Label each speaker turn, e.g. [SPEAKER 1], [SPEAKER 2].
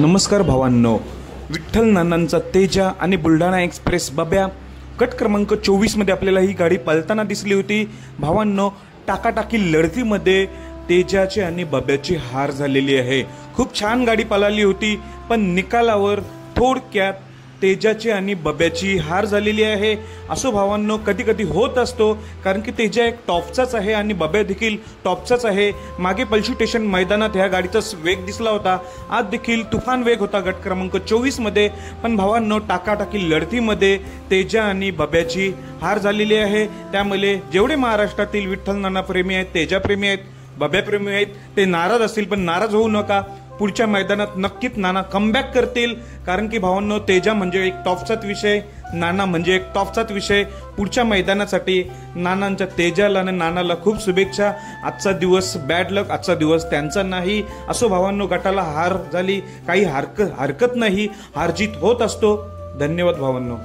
[SPEAKER 1] नमस्कार भावांनो, विठ्ठल नानांचा तेजा आणि बुलढाणा एक्सप्रेस बब्या गट क्रमांक 24 मध्ये आपल्याला ही गाडी पळताना दिसली होती। भावांनो, टाकाटाकी लढतीमध्ये तेजाची आणि बब्याची हार झालेली आहे। खूप छान गाडी पळाली होती, पण निकालावर थोडक्यात तेजाची आणि बब्याची हार झालेली आहे। असो भावांनो, कधी कधी होत असतो, कारण की तेजा एक टॉपचाच आहे आणि बब्या देखील टॉपचाच आहे। मागे पलशी स्टेशन मैदानात ह्या गाडीचा वेग दिसला होता, आज देखील तुफान वेग होता गट क्रमांक 24 मध्ये। पण भावांनो, टाकाटाकी लढतीमध्ये तेजा आणि बब्याची हार झालेली आहे। त्यामुळे जेवढे महाराष्ट्रातील विठ्ठल नाना प्रेमी आहेत, तेजा प्रेमी आहेत, बब्या प्रेमी आहेत, ते नाराज असतील, पण नाराज होऊ नका। पुढच्या मैदानात नक्कीच नाना कमबॅक करतील, कारण की भावांनो, तेजा म्हणजे एक टॉपचाच विषय, नाना म्हणजे एक टॉपचाच विषय। पुढच्या मैदानासाठी नानांच्या तेजाला आणि नानाला खूप शुभेच्छा। आजचा दिवस बॅड लक, आजचा दिवस त्यांचा नाही। असो भावांनो, गटाला हार झाली, काही हरकत नाही, हार जीत होत असतो। धन्यवाद भावांनो।